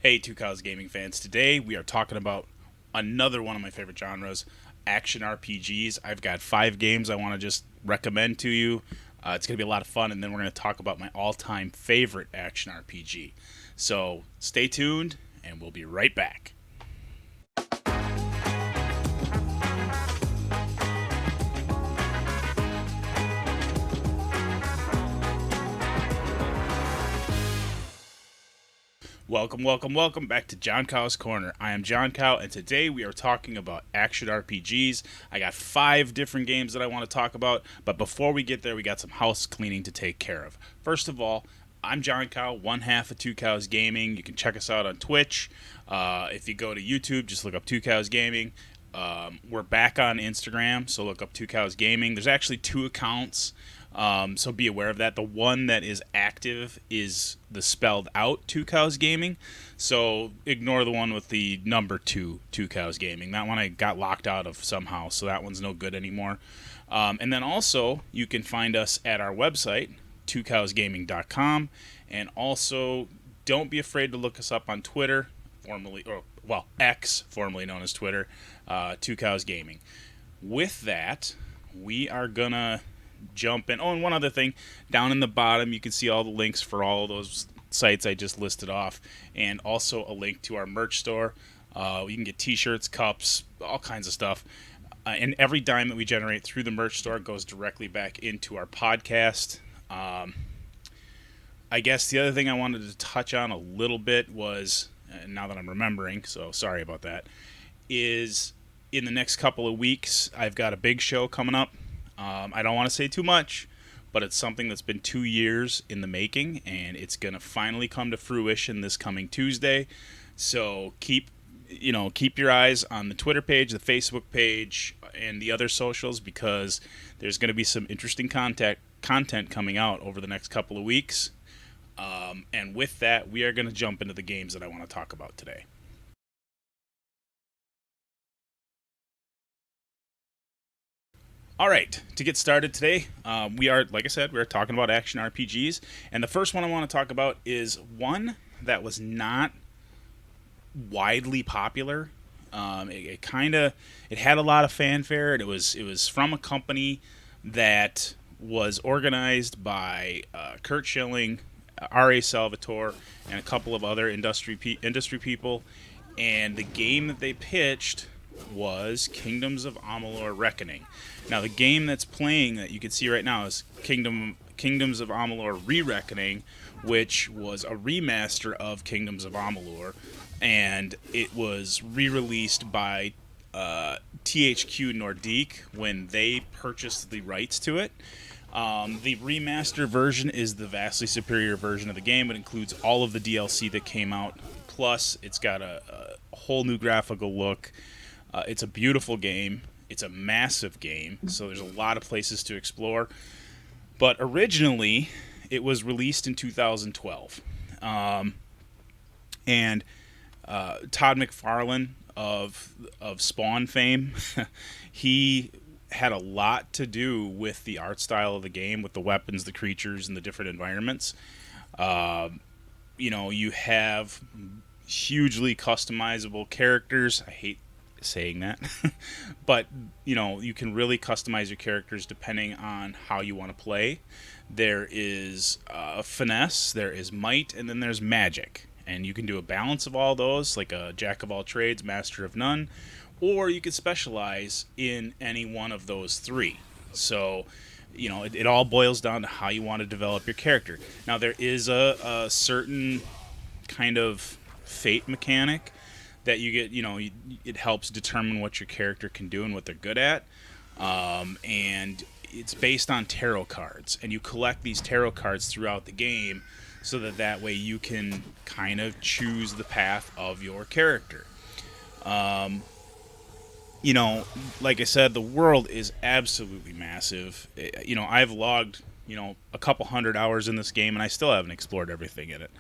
Hey, Two Cows Gaming fans. Today we are talking about another one of my favorite genres, action RPGs. I've got 5 games I want to just recommend to you. It's going to be a lot of fun, and then we're going to talk about my all time favorite action RPG. So stay tuned, and we'll be right back. Welcome back to John Cow's Corner. I am John Cow, and today we are talking about action RPGs. I got 5 different games that I want to talk about, but before we get there, we got some house cleaning to take care of. First of all, I'm John Cow, one half of TwoCowsGaming. You can check us out on Twitch. If you go to YouTube, just look up TwoCowsGaming. We're back on Instagram, so look up TwoCowsGaming. There's actually 2 accounts. So be aware of that. The one that is active is the spelled out Two Cows Gaming. So ignore the one with the number 2 Cows Gaming. That one I got locked out of somehow, so that one's no good anymore. And then also you can find us at our website, TwoCowsGaming.com, and also don't be afraid to look us up on Twitter, X, formerly known as Twitter, Two Cows Gaming. With that, we are gonna jump in. Oh, and one other thing, down in the bottom you can see all the links for all of those sites I just listed off, and also a link to our merch store. You can get t-shirts, cups, all kinds of stuff, and every dime that we generate through the merch store goes directly back into our podcast. I guess the other thing I wanted to touch on a little bit was, now that I'm remembering, so sorry about that, is in the next couple of weeks I've got a big show coming up. I don't want to say too much, but it's something that's been 2 years in the making, and it's going to finally come to fruition this coming Tuesday. So keep your eyes on the Twitter page, the Facebook page, and the other socials, because there's going to be some interesting content coming out over the next couple of weeks. And with that, we are going to jump into the games that I want to talk about today. All right, to get started today, like I said, we are talking about action RPGs, and the first one I want to talk about is one that was not widely popular. It had a lot of fanfare, and it was from a company that was organized by Kurt Schilling, R.A. Salvatore, and a couple of other industry people, and the game that they pitched was Kingdoms of Amalur Reckoning. Now, the game that's playing that you can see right now is Kingdoms of Amalur Re-Reckoning, which was a remaster of Kingdoms of Amalur, and it was re-released by THQ Nordique when they purchased the rights to it. The remaster version is the vastly superior version of the game. It includes all of the DLC that came out, plus it's got a whole new graphical look. It's a beautiful game. It's a massive game, so there's a lot of places to explore. But originally, it was released in 2012. And Todd McFarlane of Spawn fame, he had a lot to do with the art style of the game, with the weapons, the creatures, and the different environments. You have hugely customizable characters. I hate saying that but you can really customize your characters depending on how you want to play. There is finesse, there is might, and then there's magic, and you can do a balance of all those, like a jack of all trades, master of none, or you can specialize in any one of those 3. So it all boils down to how you want to develop your character. Now, there is a certain kind of fate mechanic that you get. It helps determine what your character can do and what they're good at, and it's based on tarot cards, and you collect these tarot cards throughout the game so that way you can kind of choose the path of your character. Like I said, the world is absolutely massive. I've logged a couple hundred hours in this game, and I still haven't explored everything in it.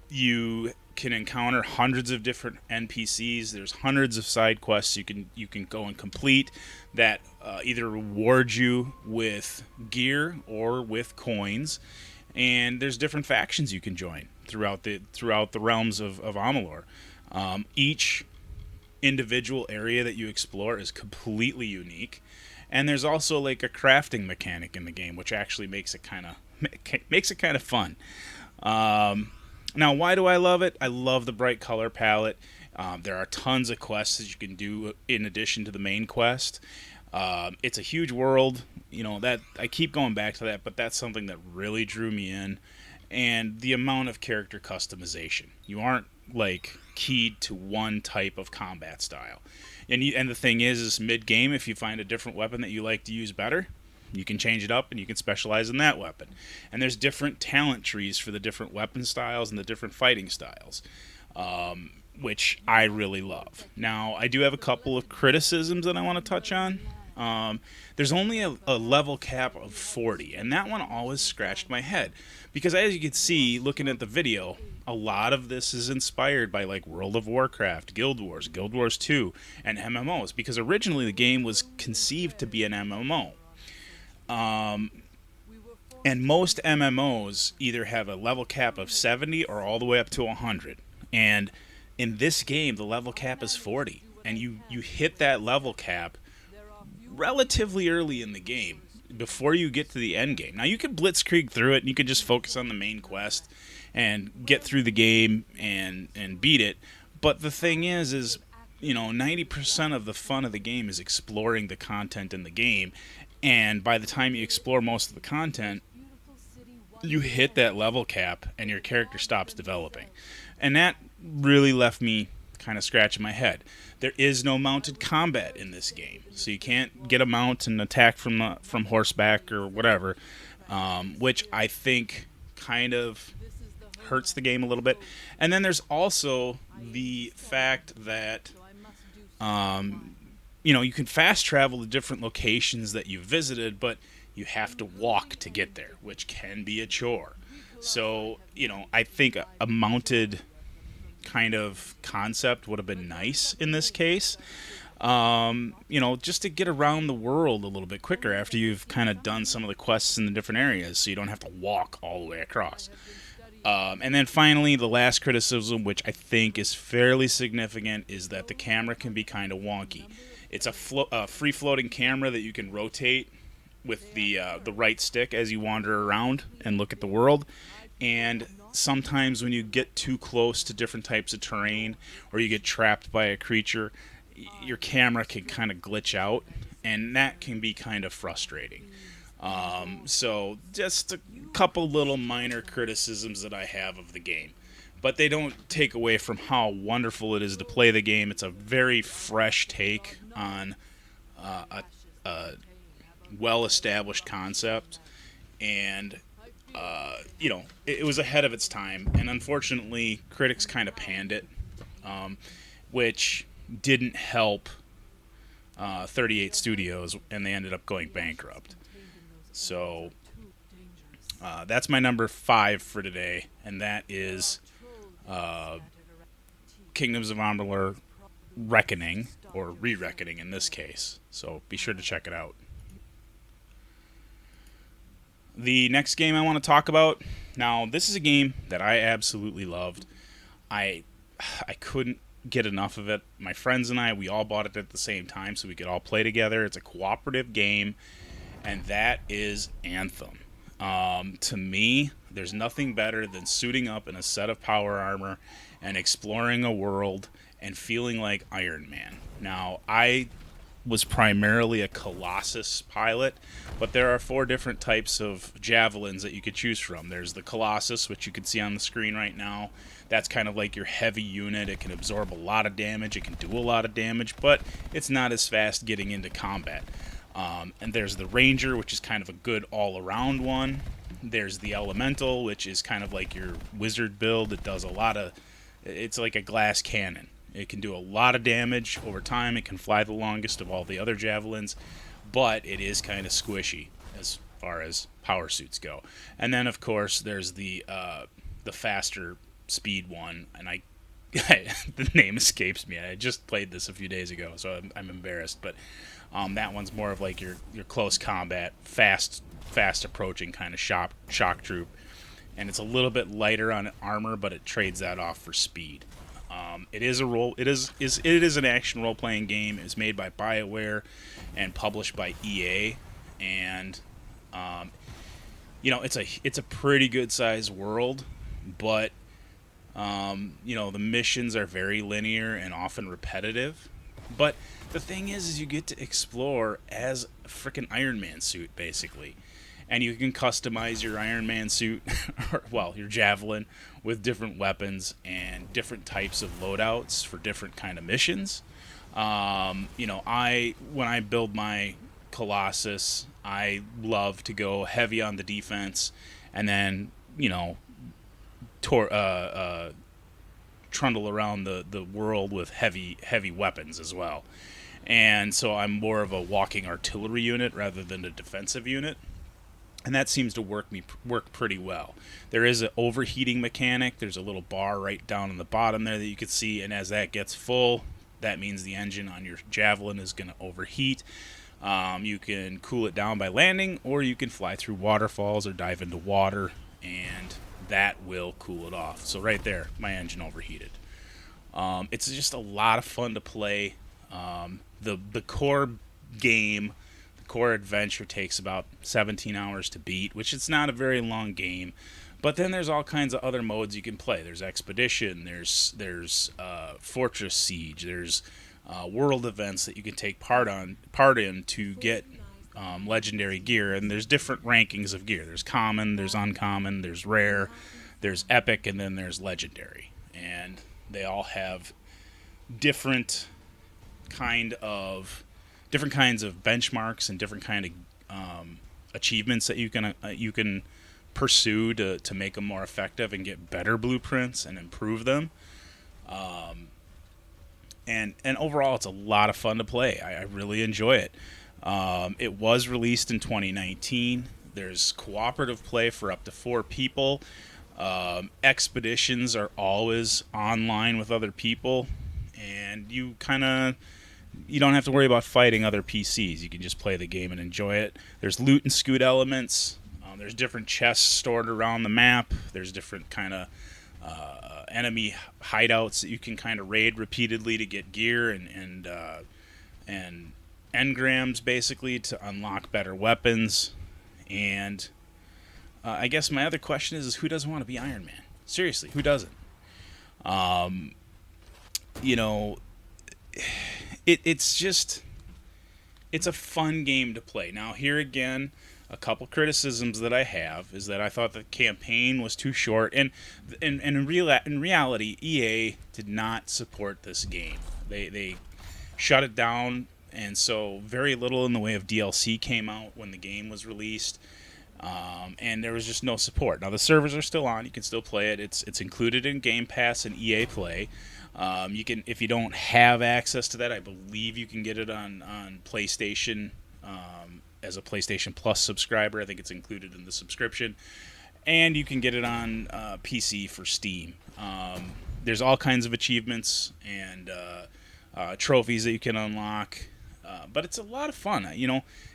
You can encounter hundreds of different NPCs. There's hundreds of side quests you can go and complete that either reward you with gear or with coins. And there's different factions you can join. throughout the realms of Amalur. Each individual area that you explore is completely unique, and there's also like a crafting mechanic in the game, which actually makes it kind of fun. Now, why do I love it? I love the bright color palette. There are tons of quests that you can do in addition to the main quest. It's a huge world, that I keep going back to that, but that's something that really drew me in. And the amount of character customization. You aren't like keyed to one type of combat style. And the thing is mid game, if you find a different weapon that you like to use better, you can change it up and you can specialize in that weapon. And there's different talent trees for the different weapon styles and the different fighting styles, which I really love. Now, I do have a couple of criticisms that I want to touch on. There's only a level cap of 40, and that one always scratched my head. Because as you can see, looking at the video, a lot of this is inspired by like World of Warcraft, Guild Wars 2, and MMOs. Because originally the game was conceived to be an MMO. And most MMOs either have a level cap of 70 or all the way up to 100. And in this game, the level cap is 40. And you hit that level cap relatively early in the game before you get to the end game. Now, you can blitzkrieg through it and you can just focus on the main quest and get through the game and beat it. But the thing is 90% of the fun of the game is exploring the content in the game. And by the time you explore most of the content, you hit that level cap and your character stops developing. And that really left me kind of scratching my head. There is no mounted combat in this game, so you can't get a mount and attack from horseback or whatever, which I think kind of hurts the game a little bit. And then there's also the fact that you can fast travel to different locations that you've visited, but you have to walk to get there, which can be a chore. So, I think a mounted kind of concept would have been nice in this case. Just to get around the world a little bit quicker after you've kind of done some of the quests in the different areas, so you don't have to walk all the way across. And then finally, the last criticism, which I think is fairly significant, is that the camera can be kind of wonky. It's a free-floating camera that you can rotate with the right stick as you wander around and look at the world. And sometimes when you get too close to different types of terrain or you get trapped by a creature, your camera can kind of glitch out, and that can be kind of frustrating. So just a couple little minor criticisms that I have of the game. But they don't take away from how wonderful it is to play the game. It's a very fresh take on a well-established concept. And, it was ahead of its time. And unfortunately, critics kind of panned it, which didn't help 38 Studios, and they ended up going bankrupt. So that's my number 5 for today, and that is Kingdoms of Amalur Reckoning, or Re-Reckoning in this case. So be sure to check it out. The next game I want to talk about, now this is a game that I absolutely loved. I couldn't get enough of it. My friends and I, we all bought it at the same time so we could all play together. It's a cooperative game, and that is Anthem. To me, there's nothing better than suiting up in a set of power armor and exploring a world and feeling like Iron Man. Now, I was primarily a Colossus pilot, but there are 4 different types of javelins that you could choose from. There's the Colossus, which you can see on the screen right now. That's kind of like your heavy unit. It can absorb a lot of damage. It can do a lot of damage, but it's not as fast getting into combat. And there's the Ranger, which is kind of a good all-around one. There's the Elemental, which is kind of like your wizard build. It's like a glass cannon. It can do a lot of damage over time. It can fly the longest of all the other javelins, but it is kind of squishy as far as power suits go. And then, of course, there's the faster speed one, and the name escapes me. I just played this a few days ago, so I'm embarrassed. But that one's more of like your close combat, fast approaching kind of shock troop. and it's a little bit lighter on armor, but it trades that off for speed. It is a role. It is an action role playing game. It's made by BioWare and published by EA, and um, it's a pretty good sized world, but the missions are very linear and often repetitive. But the thing is you get to explore as a freaking Iron Man suit, basically. And you can customize your Iron Man suit, or, well, your javelin, with different weapons and different types of loadouts for different kind of missions. When I build my Colossus, I love to go heavy on the defense, and then tor- trundle around the world with heavy weapons as well. And so I'm more of a walking artillery unit rather than a defensive unit, and that seems to work pretty well. There is an overheating mechanic. There's a little bar right down in the bottom there that you can see, and as that gets full, that means the engine on your javelin is going to overheat. You can cool it down by landing, or you can fly through waterfalls or dive into water, and that will cool it off. So right there, my engine overheated. It's just a lot of fun to play. The core game, the core adventure takes about 17 hours to beat, which it's not a very long game. But then there's all kinds of other modes you can play. There's expedition. There's fortress siege. There's world events that you can take part in to get legendary gear, and there's different rankings of gear. There's common, there's uncommon, there's rare, there's epic, and then there's legendary. And they all have different kinds of benchmarks and different kind of achievements that you can pursue to make them more effective and get better blueprints and improve them. And overall, it's a lot of fun to play. I really enjoy it. It was released in 2019. There's cooperative play for up to 4 people. Expeditions are always online with other people, and you don't have to worry about fighting other PCs. You can just play the game and enjoy it. There's loot and scoot elements. There's different chests stored around the map. There's different kind of enemy hideouts that you can kind of raid repeatedly to get gear and engrams, basically, to unlock better weapons. And I guess my other question is who doesn't want to be Iron Man? Seriously, who doesn't? It's a fun game to play. Now, here again, a couple criticisms that I have is that I thought the campaign was too short, and in reality, EA did not support this game. They shut it down, and so very little in the way of DLC came out when the game was released, and there was just no support. Now the servers are still on; you can still play it. It's included in Game Pass and EA Play. You can, if you don't have access to that, I believe you can get it on PlayStation. As a PlayStation Plus subscriber, I think it's included in the subscription, and you can get it on PC for Steam. There's all kinds of achievements and trophies that you can unlock, but it's a lot of fun.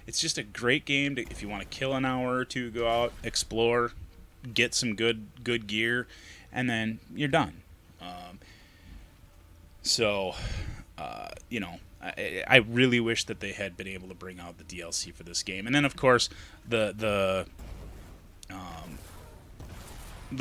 It's just a great game if you want to kill an hour or two, go out, explore, get some good gear, and then you're done. I really wish that they had been able to bring out the DLC for this game. And then, of course, the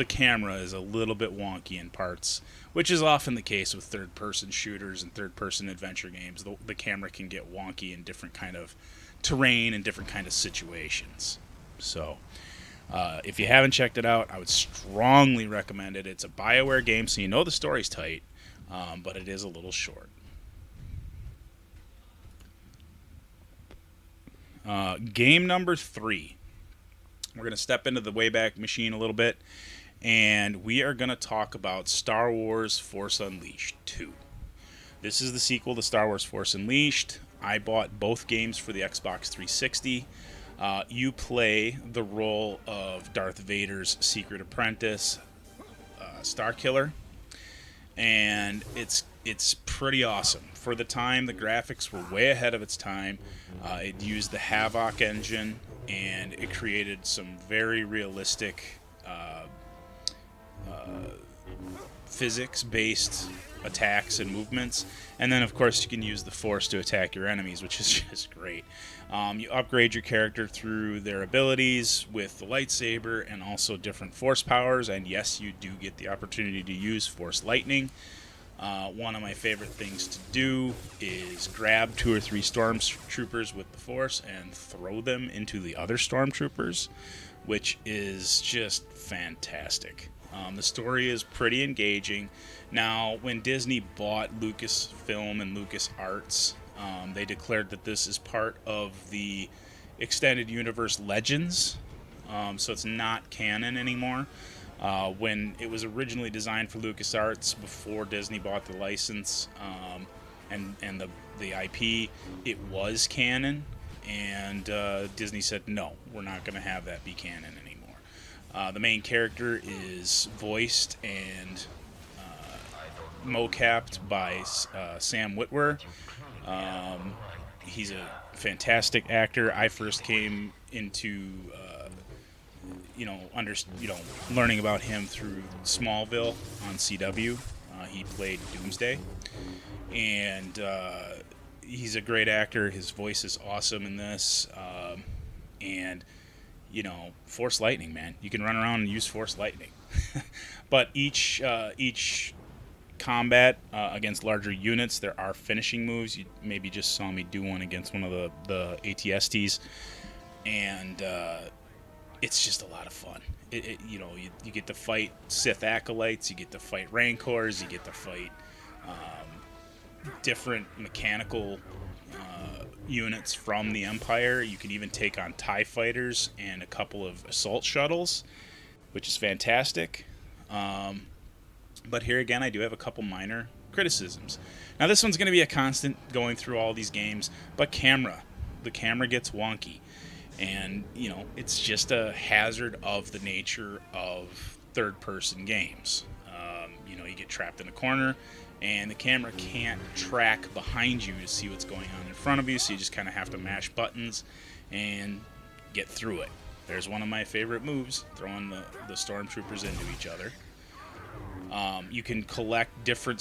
camera is a little bit wonky in parts, which is often the case with third-person shooters and third-person adventure games. The camera can get wonky in different kind of terrain and different kind of situations. So, if you haven't checked it out, I would strongly recommend it. It's a BioWare game, so you know the story's tight, but it is a little short. Game number 3. We're going to step into the Wayback Machine a little bit, and we are going to talk about Star Wars Force Unleashed 2. This is the sequel to Star Wars Force Unleashed. I bought both games for the Xbox 360. You play the role of Darth Vader's secret apprentice, Starkiller, and it's pretty awesome. For the time, the graphics were way ahead of its time. It used the Havoc engine, and it created some very realistic physics-based attacks and movements, and then of course you can use the Force to attack your enemies, which is just great. You upgrade your character through their abilities with the lightsaber and also different Force powers, and yes, you do get the opportunity to use Force Lightning. One of my favorite things to do is grab 2 or 3 stormtroopers with the Force and throw them into the other stormtroopers, which is just fantastic. The story is pretty engaging. Now, when Disney bought Lucasfilm and LucasArts, they declared that this is part of the Extended Universe Legends, so it's not canon anymore. When it was originally designed for LucasArts before Disney bought the license and the IP, it was canon, and Disney said, no, we're not going to have that be canon anymore. The main character is voiced and mocapped by Sam Witwer. He's a fantastic actor. I first came into learning about him through Smallville on CW. He played Doomsday, and he's a great actor. His voice is awesome in this, and Force Lightning, man. You can run around and use Force Lightning. But each combat against larger units, there are finishing moves. You maybe just saw me do one against one of the ATSTs, and it's just a lot of fun. You get to fight Sith acolytes, you get to fight Rancors, you get to fight different mechanical units from the Empire. You can even take on TIE fighters and a couple of assault shuttles, which is fantastic. But here again, I do have a couple minor criticisms. Now, this one's going to be a constant going through all these games, but the camera gets wonky. And, it's just a hazard of the nature of third-person games. You get trapped in a corner, and the camera can't track behind you to see what's going on in front of you, so you just kind of have to mash buttons and get through it. There's one of my favorite moves, throwing the stormtroopers into each other. You can collect different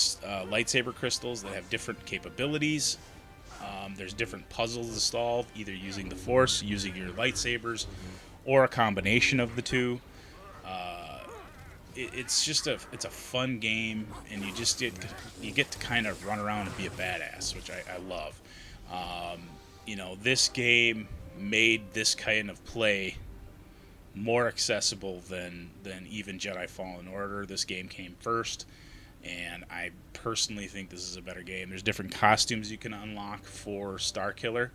lightsaber crystals that have different capabilities. There's different puzzles to solve, either using the Force, using your lightsabers, or a combination of the two. It's a fun game, and you get to kind of run around and be a badass, which I love. This game made this kind of play more accessible than even Jedi Fallen Order. This game came first, and I personally think this is a better game. There's different costumes you can unlock for Starkiller.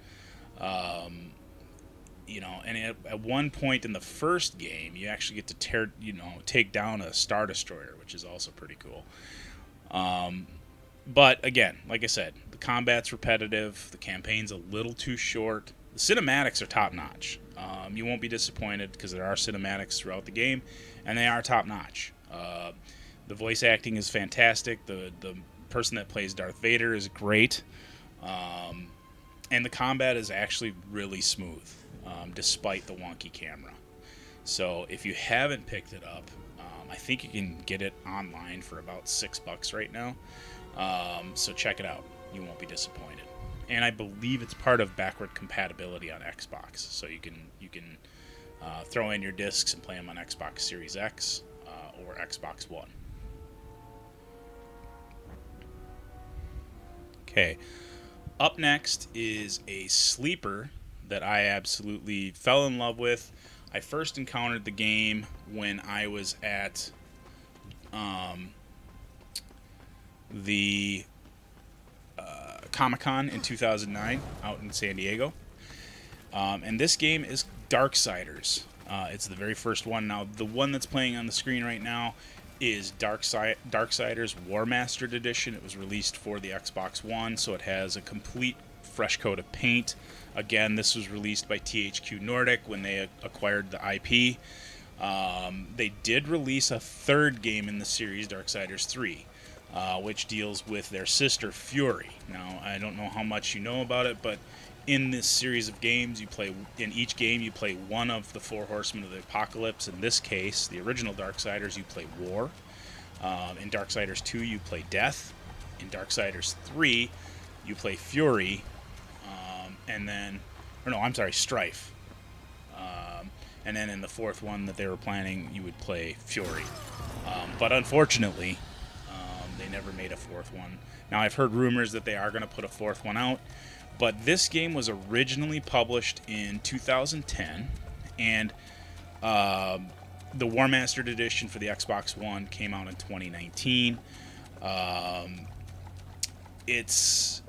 And at one point in the first game, you actually get to take down a Star Destroyer, which is also pretty cool. But again, like I said, the combat's repetitive, the campaign's a little too short. The cinematics are top-notch. You won't be disappointed because there are cinematics throughout the game, and they are top-notch. The voice acting is fantastic. The person that plays Darth Vader is great. And the combat is actually really smooth, despite the wonky camera. So if you haven't picked it up, I think you can get it online for about $6 right now. So check it out. You won't be disappointed. And I believe it's part of backward compatibility on Xbox, so you can throw in your discs and play them on Xbox Series X or Xbox One. Okay, up next is a sleeper that I absolutely fell in love with. I first encountered the game when I was at the Comic-Con in 2009 out in San Diego. And this game is Darksiders. It's the very first one. Now, the one that's playing on the screen right now is Darksiders War Mastered Edition. It was released for the Xbox One, so it has a complete fresh coat of paint. Again, this was released by THQ Nordic when they acquired the IP. They did release a third game in the series, Darksiders 3, which deals with their sister Fury. Now, I don't know how much you know about it, but in this series of games, in each game you play one of the four horsemen of the apocalypse. In this case, the original Darksiders, you play War. In Darksiders 2, you play Death. In Darksiders 3, you play Fury. And then, or no, I'm sorry, Strife. And then in the fourth one that they were planning, you would play Fury. But unfortunately, they never made a fourth one. Now, I've heard rumors that they are going to put a fourth one out. But this game was originally published in 2010. And the War Mastered Edition for the Xbox One came out in 2019. It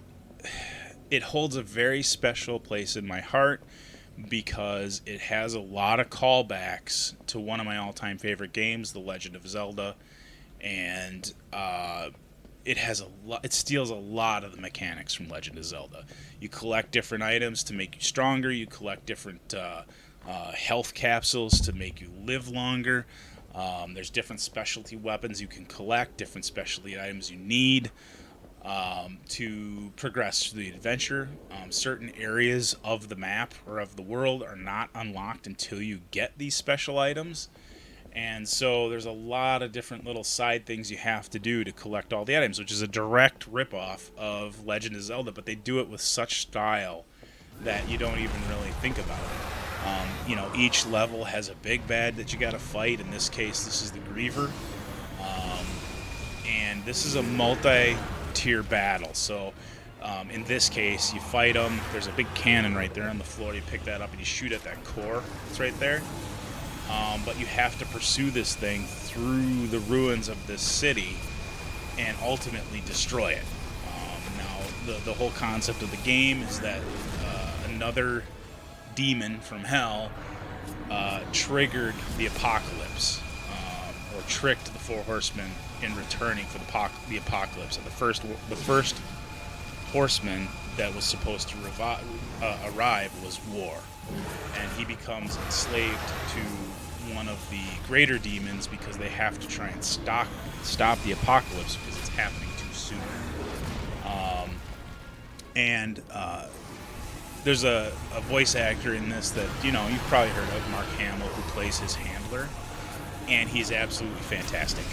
holds a very special place in my heart because it has a lot of callbacks to one of my all-time favorite games, The Legend of Zelda, and it steals a lot of the mechanics from Legend of Zelda. You collect different items to make you stronger. You collect different health capsules to make you live longer. There's different specialty weapons you can collect, different specialty items you need to progress through the adventure. Certain areas of the map or of the world are not unlocked until you get these special items. And so there's a lot of different little side things you have to do to collect all the items, which is a direct ripoff of Legend of Zelda, but they do it with such style that you don't even really think about it. Each level has a big bad that you got to fight. In this case, this is the Griever. And this is a multi-tier battle. So in this case, you fight them. There's a big cannon right there on the floor. You pick that up and you shoot at that core. It's right there. But you have to pursue this thing through the ruins of this city and ultimately destroy it. Now, the whole concept of the game is that another demon from hell triggered the apocalypse, or tricked the four horsemen in returning for the apocalypse. And the first horseman that was supposed to arrive was War, and he becomes enslaved to one of the greater demons because they have to try and stop the apocalypse because it's happening too soon. There's a voice actor in this that you've probably heard of, Mark Hamill, who plays his handler, and he's absolutely fantastic.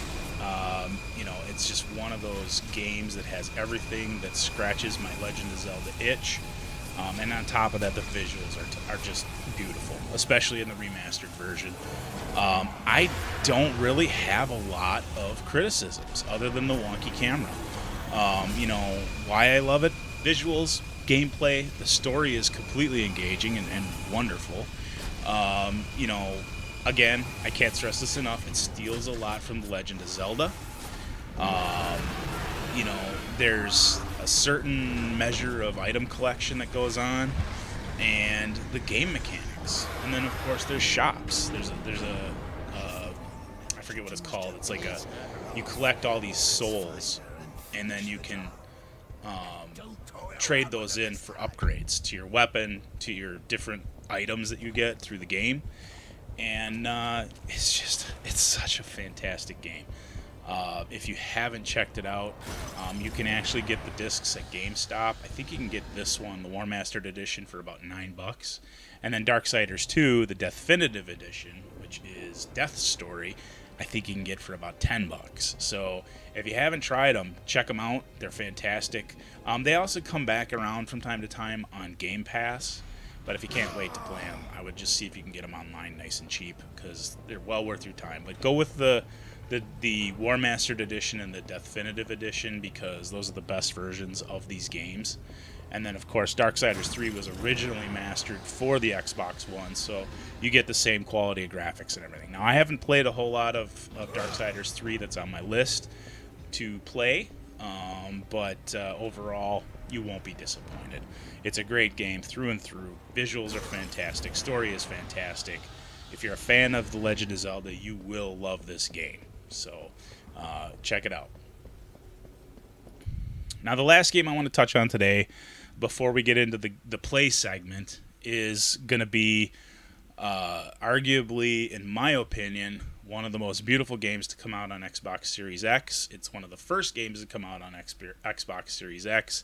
It's just one of those games that has everything that scratches my Legend of Zelda itch. And on top of that, the visuals are just beautiful, especially in the remastered version. I don't really have a lot of criticisms other than the wonky camera. Why I love it: visuals, gameplay, the story is completely engaging and wonderful. Again, I can't stress this enough. It steals a lot from The Legend of Zelda. There's a certain measure of item collection that goes on, and the game mechanics. And then, of course, there's shops. There's a I forget what it's called. It's like you collect all these souls, and then you can trade those in for upgrades to your weapon, to your different items that you get through the game. And it's such a fantastic game. If you haven't checked it out, you can actually get the discs at GameStop. I think you can get this one, the War Mastered Edition, for about $9. And then Darksiders 2, the Definitive Edition, which is Death's Story, I think you can get for about $10. So if you haven't tried them, check them out. They're fantastic. They also come back around from time to time on Game Pass. But if you can't wait to play them, I would just see if you can get them online nice and cheap, because they're well worth your time. But go with the War Mastered Edition and the Definitive Edition, because those are the best versions of these games. And then, of course, Darksiders 3 was originally mastered for the Xbox One, so you get the same quality of graphics and everything. Now, I haven't played a whole lot of Darksiders 3 that's on my list to play, but overall, you won't be disappointed. It's a great game through and through. Visuals are fantastic. Story is fantastic. If you're a fan of The Legend of Zelda, you will love this game. So check it out. Now, the last game I want to touch on today, before we get into the play segment, is going to be arguably, in my opinion, one of the most beautiful games to come out on Xbox Series X. It's one of the first games to come out on Xbox Series X,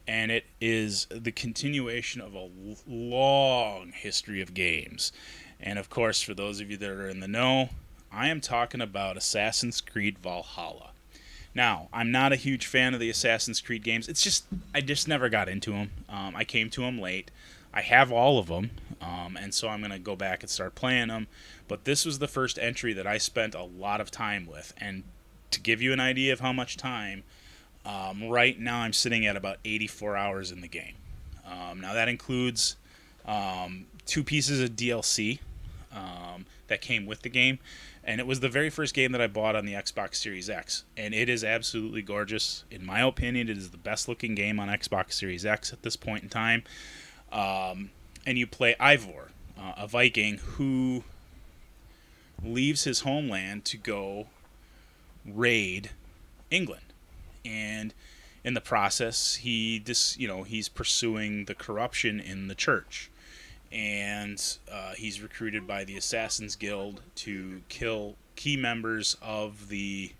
and it is the continuation of a long history of games. And, of course, for those of you that are in the know, I am talking about Assassin's Creed Valhalla. Now, I'm not a huge fan of the Assassin's Creed games. I just never got into them. I came to them late. I have all of them, and so I'm going to go back and start playing them. But this was the first entry that I spent a lot of time with. And to give you an idea of how much time, right now I'm sitting at about 84 hours in the game. Now, that includes 2 pieces of DLC that came with the game. And it was the very first game that I bought on the Xbox Series X. And it is absolutely gorgeous. In my opinion, it is the best looking game on Xbox Series X at this point in time. And you play Ivor, a Viking who leaves his homeland to go raid England. And in the process, he's pursuing the corruption in the church. And he's recruited by the Assassin's Guild to kill key members of the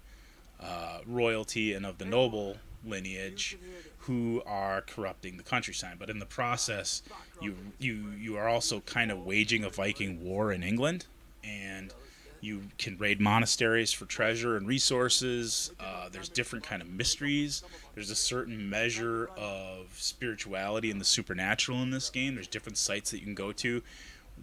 royalty and of the noble lineage who are corrupting the countryside. But in the process, you are also kind of waging a Viking war in England, and you can raid monasteries for treasure and resources. There's different kind of mysteries. There's a certain measure of spirituality and the supernatural in this game. There's different sites that you can go to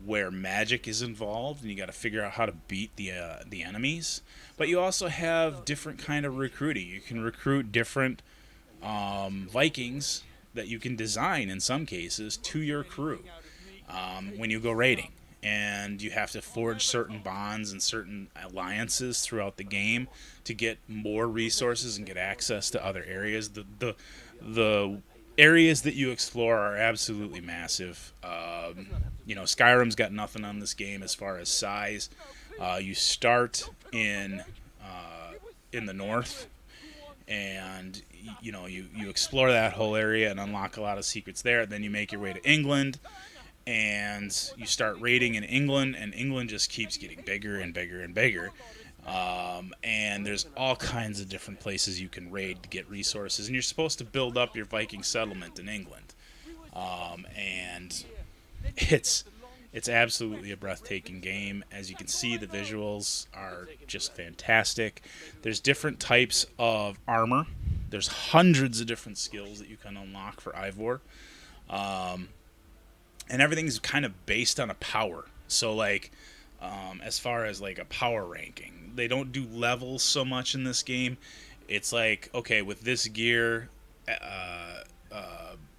where magic is involved, and you got to figure out how to beat the enemies. But you also have different kind of recruiting. You can recruit different Vikings that you can design in some cases to your crew when you go raiding. And you have to forge certain bonds and certain alliances throughout the game to get more resources and get access to other areas. The areas that you explore are absolutely massive. Skyrim's got nothing on this game as far as size. You start in the north, and you explore that whole area and unlock a lot of secrets there. Then you make your way to England, and you start raiding in England, and England just keeps getting bigger and bigger and bigger. And there's all kinds of different places you can raid to get resources, and you're supposed to build up your Viking settlement in England. And it's absolutely a breathtaking game. As you can see, the visuals are just fantastic. There's different types of armor. There's hundreds of different skills that you can unlock for Ivor. And everything's kind of based on a power. So, as far as, a power ranking, they don't do levels so much in this game. It's like, okay, with this gear,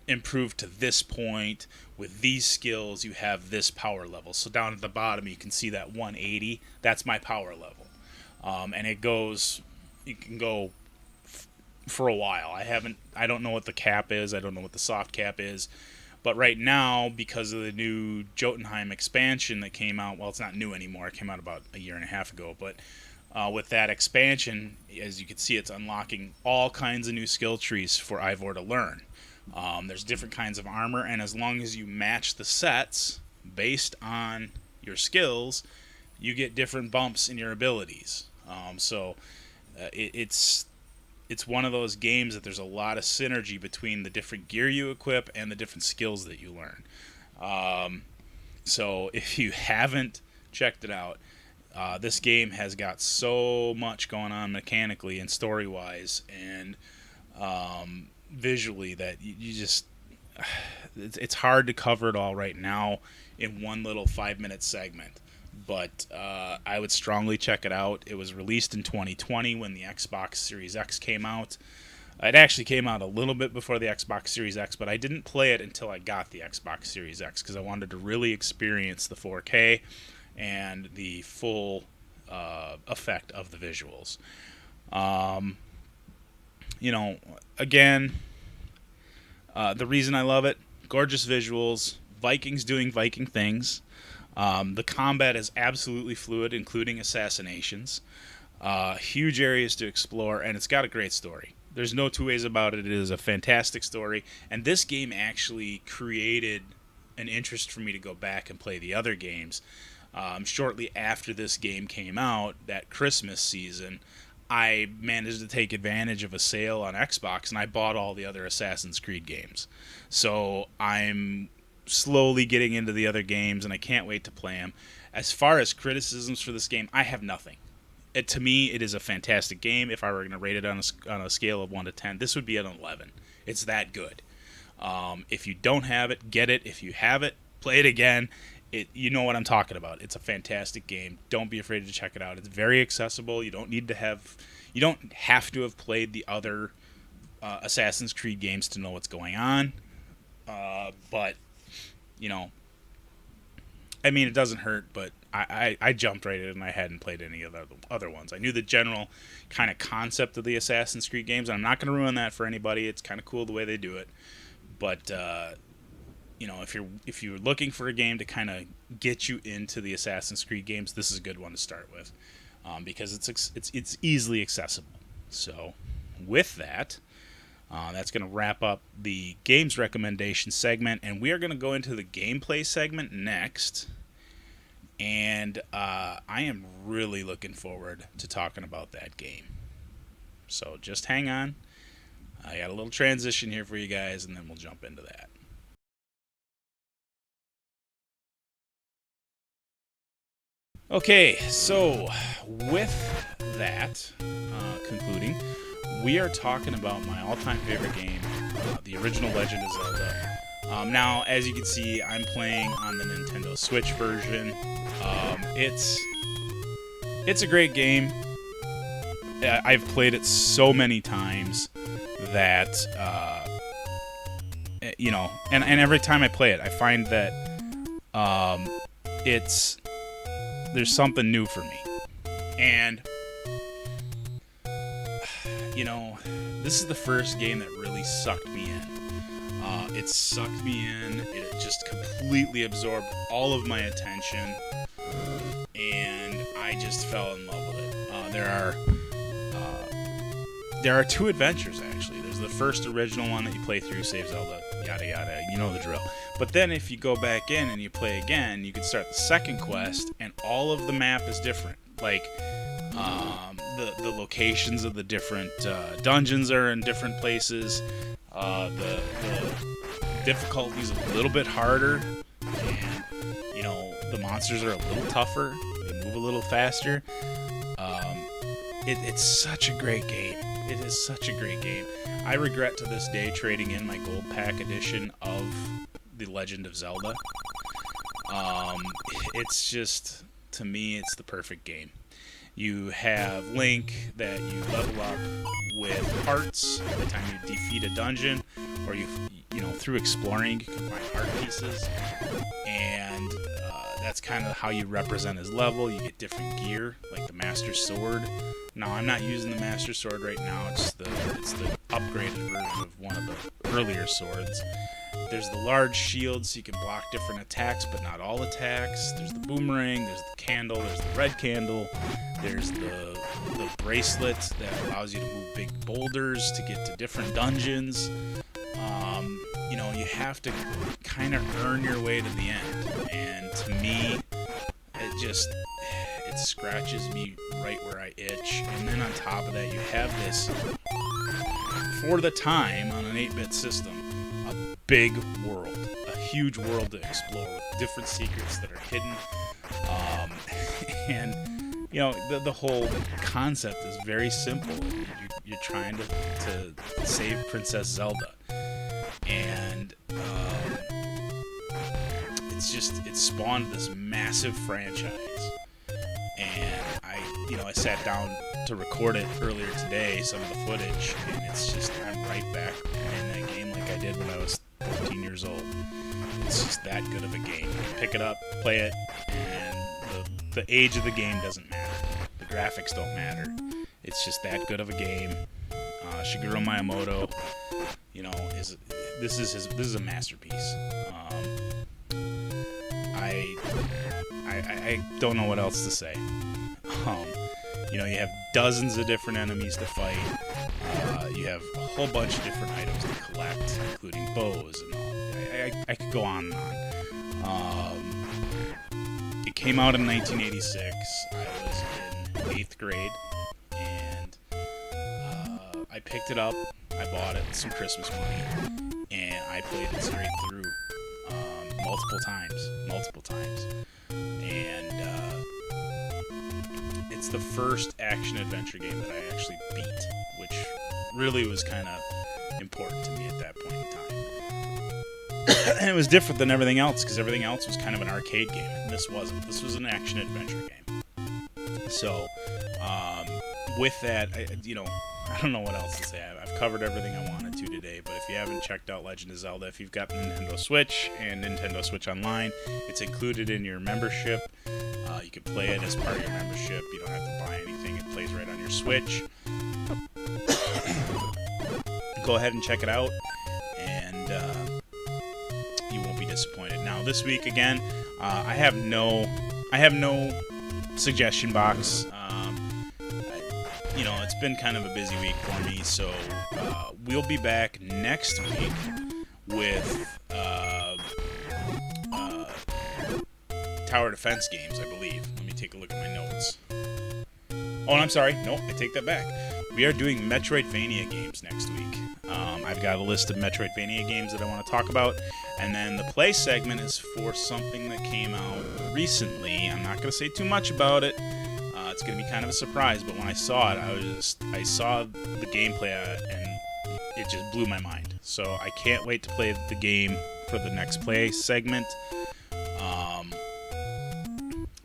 improved to this point, with these skills, you have this power level. So down at the bottom, you can see that 180. That's my power level. And you can go for a while. I don't know what the cap is. I don't know what the soft cap is. But right now, because of the new Jotunheim expansion that came out, well, it's not new anymore. It came out about a year and a half ago. But with that expansion, as you can see, it's unlocking all kinds of new skill trees for Ivor to learn. There's different kinds of armor, and as long as you match the sets based on your skills, you get different bumps in your abilities. It's one of those games that there's a lot of synergy between the different gear you equip and the different skills that you learn. So if you haven't checked it out, this game has got so much going on mechanically and story-wise and visually that you just... It's hard to cover it all right now in one little 5-minute segment. But I would strongly check it out. It was released in 2020 when the Xbox Series X came out. It actually came out a little bit before the Xbox Series X, but I didn't play it until I got the Xbox Series X because I wanted to really experience the 4K and the full effect of the visuals. Again, the reason I love it, gorgeous visuals, Vikings doing Viking things. The combat is absolutely fluid, including assassinations. Huge areas to explore, and it's got a great story. There's no two ways about it. It is a fantastic story, and this game actually created an interest for me to go back and play the other games. Shortly after this game came out, that Christmas season, I managed to take advantage of a sale on Xbox, and I bought all the other Assassin's Creed games. So I'm slowly getting into the other games, and I can't wait to play them. As far as criticisms for this game, I have nothing. To me, it is a fantastic game. If I were going to rate it on a scale of 1 to 10, this would be an 11. It's that good. If you don't have it, get it. If you have it, play it again. You know what I'm talking about. It's a fantastic game. Don't be afraid to check it out. It's very accessible. You don't have to have played the other Assassin's Creed games to know what's going on. But you know, I mean, it doesn't hurt. But I jumped right in and I hadn't played any of the other ones. I knew the general kind of concept of the Assassin's Creed games. And I'm not going to ruin that for anybody. It's kind of cool the way they do it. But you know, if you're looking for a game to kind of get you into the Assassin's Creed games, this is a good one to start with, because it's easily accessible. So, with that, that's going to wrap up the games recommendation segment, and we are going to go into the gameplay segment next. And I am really looking forward to talking about that game. So just hang on. I got a little transition here for you guys, and then we'll jump into that. Okay, so with that concluding, we are talking about my all-time favorite game, the original Legend of Zelda. Now, as you can see, I'm playing on the Nintendo Switch version. It's a great game. I've played it so many times that, you know, and every time I play it, I find that there's something new for me. And, you know, this is the first game that really sucked me in. It sucked me in. It just completely absorbed all of my attention. And I just fell in love with it. There are two adventures, actually. There's the first original one that you play through, save Zelda, yada yada, you know the drill. But then if you go back in and you play again, you can start the second quest, and all of the map is different. Like, the locations of the different dungeons are in different places. The difficulty's a little bit harder, and, you know, the monsters are a little tougher. They move a little faster. It's such a great game. It is such a great game. I regret to this day trading in my Gold Pack edition of The Legend of Zelda. It's just, to me, it's the perfect game. You have Link that you level up with hearts every time you defeat a dungeon, or you know, through exploring you can find heart pieces, and that's kind of how you represent his level. You get different gear, like the Master Sword. Now, I'm not using the Master Sword right now. It's the upgraded version of one of the earlier swords. There's the large shield, so you can block different attacks, but not all attacks. There's the boomerang, there's the candle, there's the red candle. There's the bracelet that allows you to move big boulders to get to different dungeons. You know, you have to kind of earn your way to the end. And to me, it scratches me right where I itch. And then on top of that, you have this, for the time, on an 8-bit system, a big world, a huge world to explore with different secrets that are hidden. And, you know, the whole concept is very simple. You're trying to save Princess Zelda. And it's spawned this massive franchise. And I sat down to record it earlier today, some of the footage, and it's just, I'm right back playing that game like I did when I was 14 years old. It's just that good of a game. You pick it up, play it, and the age of the game doesn't matter. The graphics don't matter. It's just that good of a game. Shigeru Miyamoto, you know, this is a masterpiece. I don't know what else to say. You know, you have dozens of different enemies to fight. You have a whole bunch of different items to collect, including bows and all. I could go on and on. It came out in 1986. I was in 8th grade, and I picked it up. I bought it with some Christmas money, and I played it straight through. multiple times, and it's the first action-adventure game that I actually beat, which really was kind of important to me at that point in time. And it was different than everything else, because everything else was kind of an arcade game, and this wasn't. This was an action-adventure game. So, with that, I don't know what else to say. I've covered everything I wanted to today, but if you haven't checked out Legend of Zelda, if you've got Nintendo Switch and Nintendo Switch Online, it's included in your membership. You can play it as part of your membership. You don't have to buy anything. It plays right on your Switch. Go ahead and check it out, and you won't be disappointed. Now, this week, again, I have no suggestion box. It's been kind of a busy week for me, so we'll be back next week with tower defense games, I believe. Let me take a look at my notes. Oh, and I'm sorry. No, I take that back. We are doing Metroidvania games next week. I've got a list of Metroidvania games that I want to talk about, and then the play segment is for something that came out recently. I'm not going to say too much about it. It's going to be kind of a surprise, but when I saw it, I saw the gameplay and it just blew my mind. So I can't wait to play the game for the next play segment.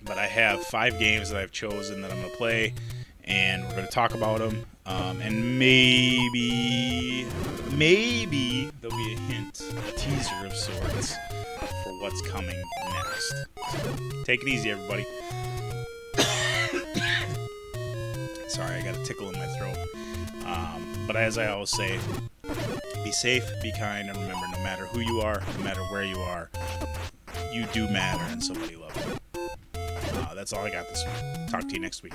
But I have 5 games that I've chosen that I'm going to play, and we're going to talk about them. And maybe there'll be a hint, a teaser of sorts for what's coming next. So, take it easy, everybody. Sorry, I got a tickle in my throat. But as I always say, be safe, be kind, and remember, no matter who you are, no matter where you are, you do matter and somebody loves you. That's all I got this week. Talk to you next week.